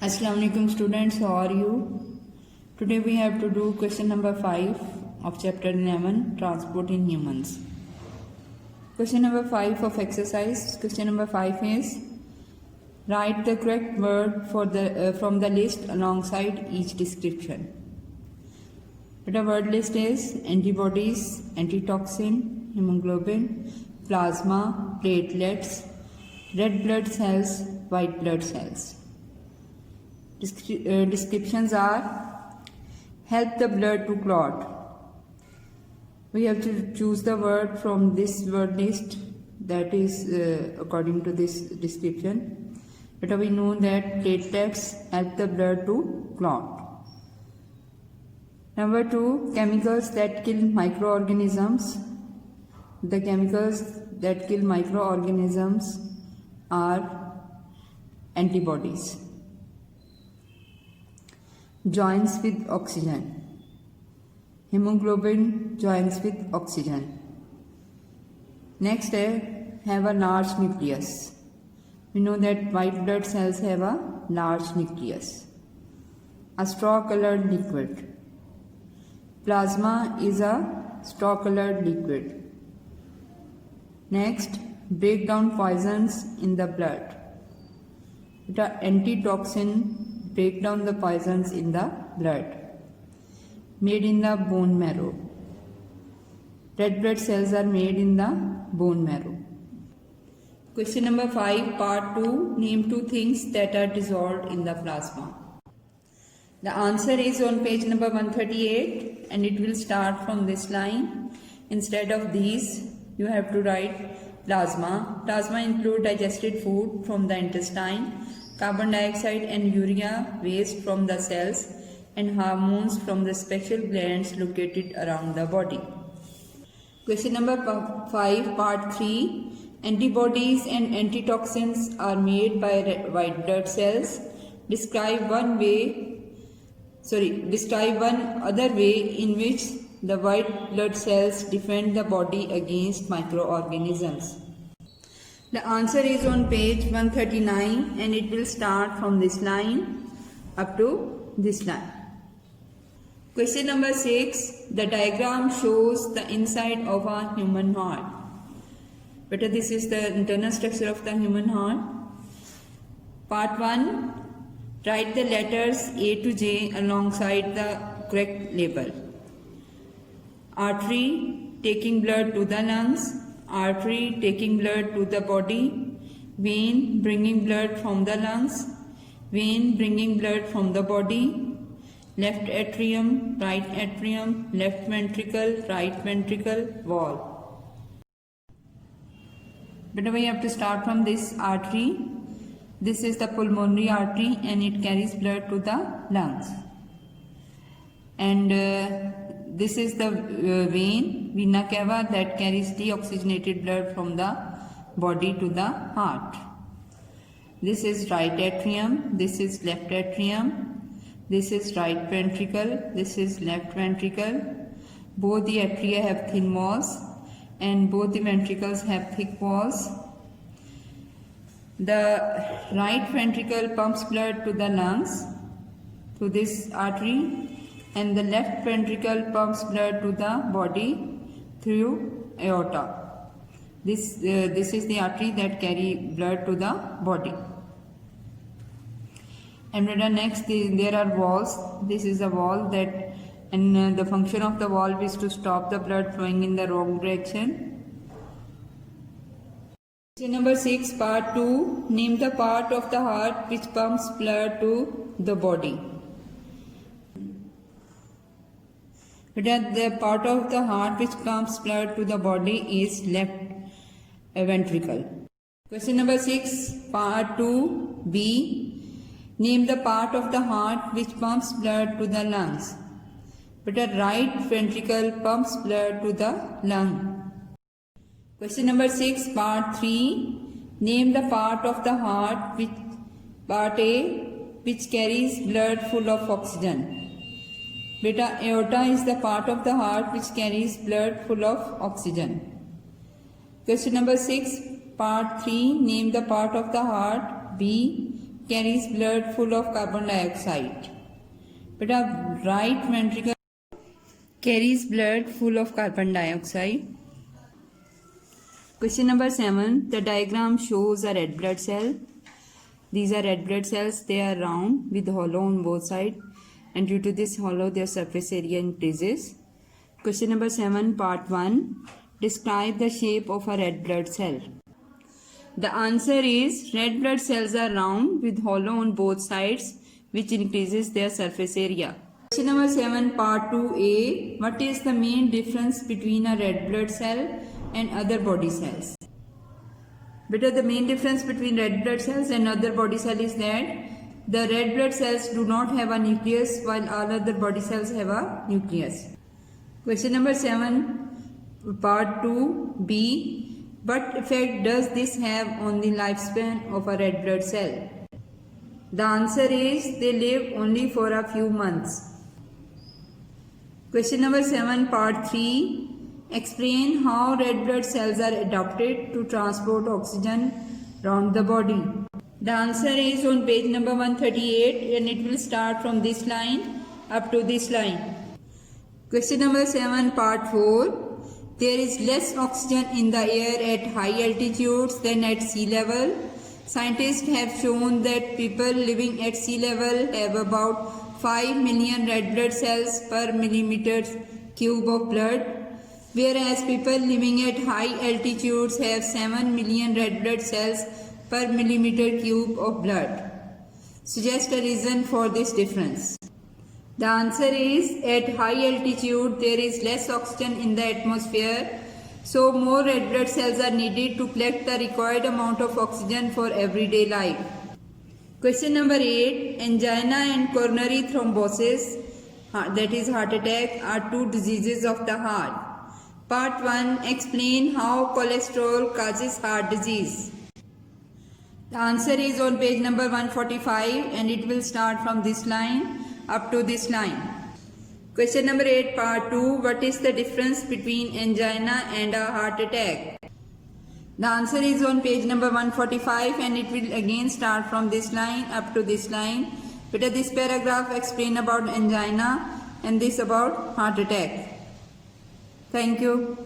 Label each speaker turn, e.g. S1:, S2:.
S1: Assalamu alaikum students, how are you? Today we have to do question number 5 of chapter 11, transport in humans. Question number 5 of exercise. Question number 5 is write the correct word for from the list alongside each description. The word list is antibodies, antitoxin, hemoglobin, plasma, platelets, red blood cells, white blood cells. Descriptions are help the blood to clot. We have to choose the word from this word list that is according to this description. But we know that platelets help the blood to clot. Number 2, chemicals that kill microorganisms. The chemicals that kill microorganisms are antibodies. Joins with oxygen. Hemoglobin joins with oxygen. Next, have a large nucleus. We know that white blood cells have a large nucleus. A straw-colored liquid. Plasma is a straw-colored liquid. Next, break down poisons in the blood. The antitoxin break down the poisons in the blood. Made in the bone marrow. Red blood cells are made in the bone marrow. Question number 5, part 2. Name 2 things that are dissolved in the plasma. The answer is on page number 138 and it will start from this line. Instead of these, you have to write plasma. Plasma include digested food from the intestine, carbon dioxide and urea waste from the cells, and hormones from the special glands located around the body. Question number 5, part 3. Antibodies and antitoxins are made by white blood cells. Describe one other way in which the white blood cells defend the body against microorganisms. The answer is on page 139 and it will start from this line up to this line. Question number 6. The diagram shows the inside of a human heart. Better, this is the internal structure of the human heart. Part 1. Write the letters A to J alongside the correct label. Artery taking blood to the lungs. Artery taking blood to the body. Vein bringing blood from the lungs. Vein bringing blood from the body. Left atrium, right atrium, left ventricle, right ventricle, wall. But we have to start from this artery. This is the pulmonary artery and it carries blood to the lungs. And this is the vein, vena cava, that carries deoxygenated blood from the body to the heart. This is right atrium, this is left atrium, this is right ventricle, this is left ventricle. Both the atria have thin walls and both the ventricles have thick walls. The right ventricle pumps blood to the lungs through this artery, and the left ventricle pumps blood to the body through aorta. This is the artery that carry blood to the body. And next there are valves. This is a valve that, and the function of the valve is to stop the blood flowing in the wrong direction. Question number 6, part 2. Name the part of the heart which pumps blood to the body. The part of the heart which pumps blood to the body is left ventricle. Question number 6, part 2, B. Name the part of the heart which pumps blood to the lungs. But the right ventricle pumps blood to the lung. Question number 6, part 3. Name the part of the heart, part A, which carries blood full of oxygen. Beta, aorta is the part of the heart which carries blood full of oxygen. Question number 6, part 3. Name the part of the heart, B, carries blood full of carbon dioxide. Beta, right ventricle carries blood full of carbon dioxide. Question number 7. The diagram shows a red blood cell. These are red blood cells. They are round with hollow on both sides, and due to this hollow their surface area increases. Question number 7, part 1. Describe the shape of a red blood cell. The answer is red blood cells are round with hollow on both sides, which increases their surface area. Question number 7, part 2a. What is the main difference between a red blood cell and other body cells? Beta, the main difference between red blood cells and other body cells is that the red blood cells do not have a nucleus while all other body cells have a nucleus. Question number 7, part 2b. What effect does this have on the lifespan of a red blood cell? The answer is they live only for a few months. Question number 7, part 3. Explain how red blood cells are adapted to transport oxygen around the body. The answer is on page number 138, and it will start from this line up to this line. Question number 7, part 4. There is less oxygen in the air at high altitudes than at sea level. Scientists have shown that people living at sea level have about 5 million red blood cells per millimeter cube of blood, whereas people living at high altitudes have 7 million red blood cells per millimeter cube of blood. Suggest a reason for this difference. The answer is at high altitude there is less oxygen in the atmosphere, so more red blood cells are needed to collect the required amount of oxygen for everyday life. Question number 8. Angina and coronary thrombosis, that is heart attack, are two diseases of the heart. Part 1. Explain how cholesterol causes heart disease. The answer is on page number 145, and it will start from this line up to this line. Question number 8, part 2. What is the difference between angina and a heart attack? The answer is on page number 145, and it will again start from this line up to this line. But this paragraph explain about angina and this about heart attack. Thank you.